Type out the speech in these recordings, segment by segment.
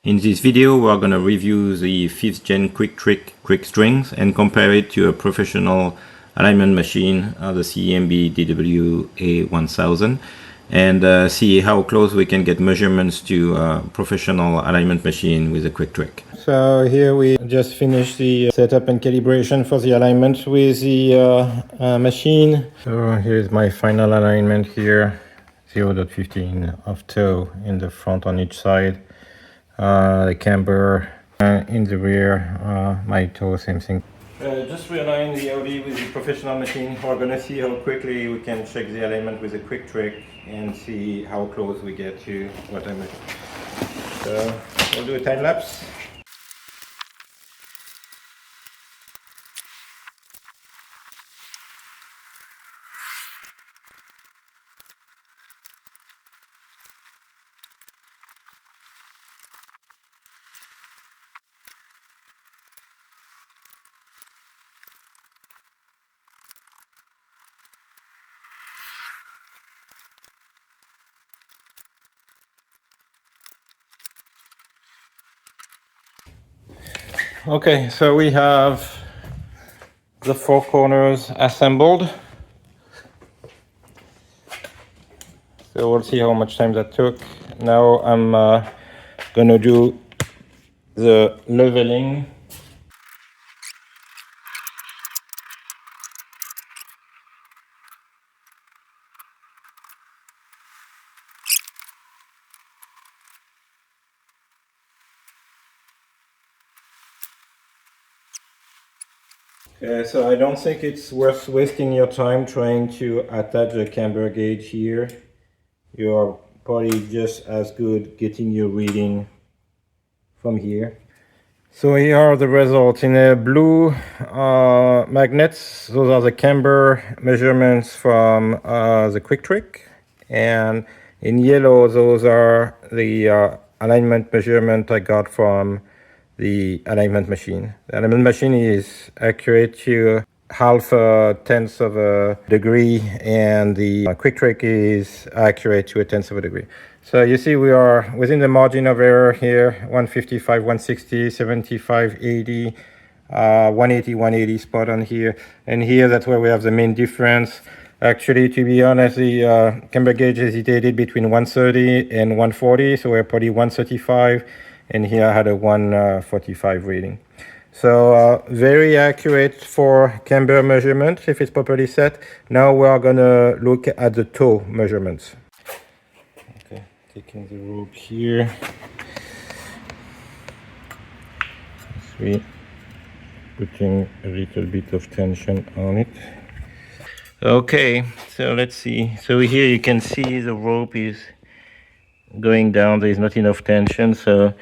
In this video, we are going to review the 5th gen QuickTrick QuickStrings and compare it to a professional alignment machine, the CMB DWA1000, and see how close we can get measurements to a professional alignment machine with a QuickTrick. So here we just finished the setup and calibration for the alignment with the machine. So here's my final alignment here, 0.15 of toe in the front on each side. The camber in the rear, my toe, same thing. Just realign the LV with the professional machine. We're gonna see how quickly we can check the alignment with a QuickTrick and see how close we get to what I measured. So we'll do a time lapse. Okay, so we have the four corners assembled. So we'll see how much time that took. Now I'm gonna do the leveling. So I don't think it's worth wasting your time trying to attach the camber gauge here. You are probably just as good getting your reading from here. So here are the results. In a blue magnets, those are the camber measurements from the QuickTrick, and in yellow those are the alignment measurement I got from the alignment machine. The alignment machine is accurate to half a tenth of a degree, and the QuickTrick is accurate to a tenth of a degree. So you see we are within the margin of error here, 155, 160, 75, 80, 180, 180 spot on here. And here that's where we have the main difference. Actually, to be honest, the camber gauge hesitated between 130 and 140, so we're probably 135. And here I had a 145 reading. So very accurate for camber measurement if it's properly set. Now we are gonna look at the toe measurements. Okay, taking the rope here. Putting a little bit of tension on it. Okay, so let's see. So here you can see the rope is going down. There is not enough tension, so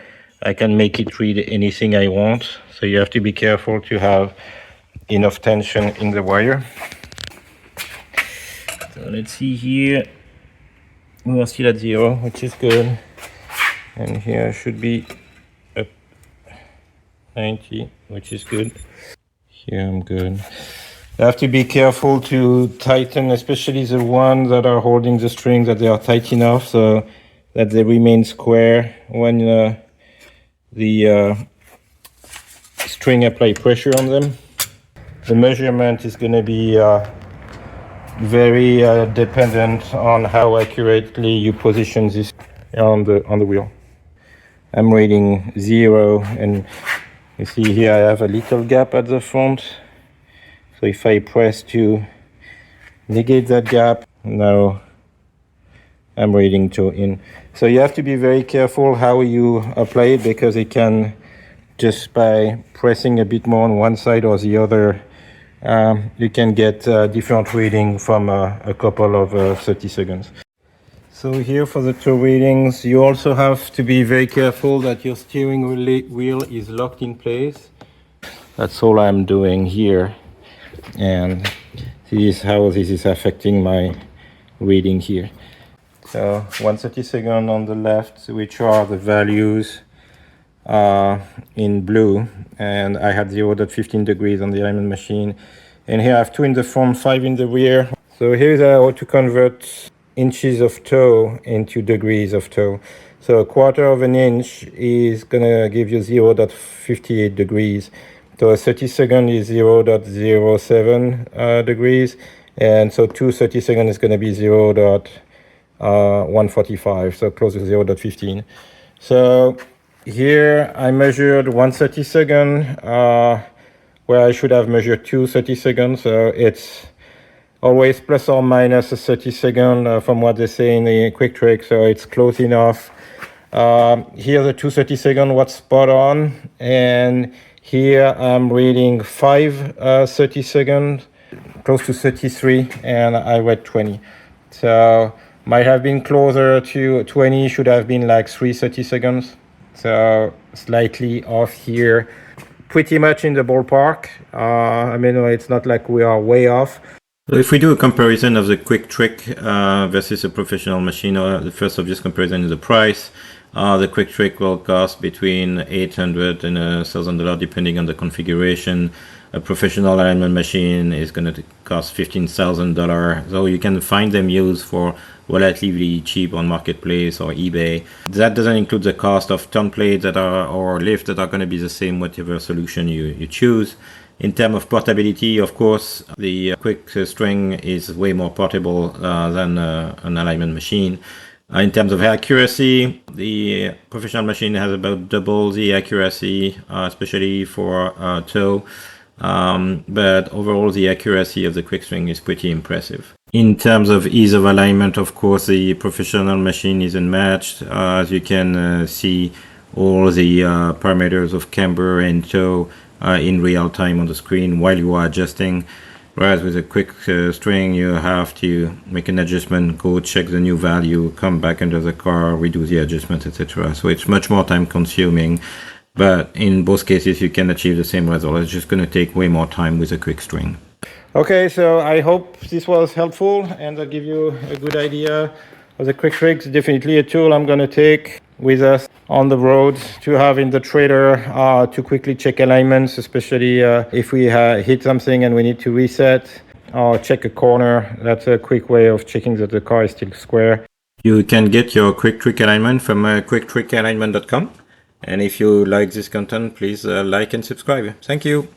I can make it read anything I want. So you have to be careful to have enough tension in the wire. So let's see here. We are still at 0, which is good. And here should be up 90, which is good. Here I'm good. I have to be careful to tighten, especially the ones that are holding the string, that they are tight enough so that they remain square when the string apply pressure on them. The measurement is going to be very dependent on how accurately you position this on the wheel. I'm reading 0, and you see here I have a little gap at the front. So if I press to negate that gap, now I'm reading 2 in. So you have to be very careful how you apply it, because it can, just by pressing a bit more on one side or the other, you can get different reading from a couple of 30 seconds. So here for the toe readings, you also have to be very careful that your steering wheel is locked in place. That's all I'm doing here. And this is how this is affecting my reading here. So 132nd on the left, which are the values in blue, and I had 0.15 degrees on the alignment machine. And here I have 2 in the front, 5 in the rear. So here's how to convert inches of toe into degrees of toe. So a quarter of an inch is gonna give you 0.58 degrees. So a 30-second is 0.07 degrees, and so 2 30-second is gonna be 0.145, so close to 0.15. So here I measured 1 30-second, where I should have measured 2 30-seconds, so it's always plus or minus a 30-second from what they say in the QuickTrick, so it's close enough. Here the 2 30-second was spot on, and here I'm reading 5 30-second, close to 33, and I read 20. So might have been closer to 20, should have been like 3 30-seconds. So slightly off here, pretty much in the ballpark. I mean, it's not like we are way off. So if we do a comparison of the QuickTrick versus a professional machine, the first obvious comparison is the price. The QuickTrick will cost between $800 and $1,000 depending on the configuration. A professional alignment machine is going to cost $15,000. So you can find them used for relatively cheap on Marketplace or eBay. That doesn't include the cost of turn plates that are or lift that are going to be the same whatever solution you choose. In terms of portability, of course, the QuickString is way more portable than an alignment machine. In terms of accuracy, the professional machine has about double the accuracy, especially for toe. But overall, the accuracy of the QuickString is pretty impressive. In terms of ease of alignment, of course, the professional machine is unmatched. As you can see, all the parameters of camber and toe in real time on the screen while you are adjusting. Whereas with a QuickString, you have to make an adjustment, go check the new value, come back under the car, redo the adjustment, etc. So it's much more time consuming, but in both cases you can achieve the same result. It's just going to take way more time with a QuickString. Okay, so I hope this was helpful and I'll give you a good idea of the QuickTrick. It's definitely a tool I'm going to take with us on the road to have in the trailer to quickly check alignments, especially if we hit something and we need to reset or check a corner. That's a quick way of checking that the car is still square. You can get your QuickTrick alignment from QuickTrickalignment.com. And if you like this content, please like and subscribe. Thank you.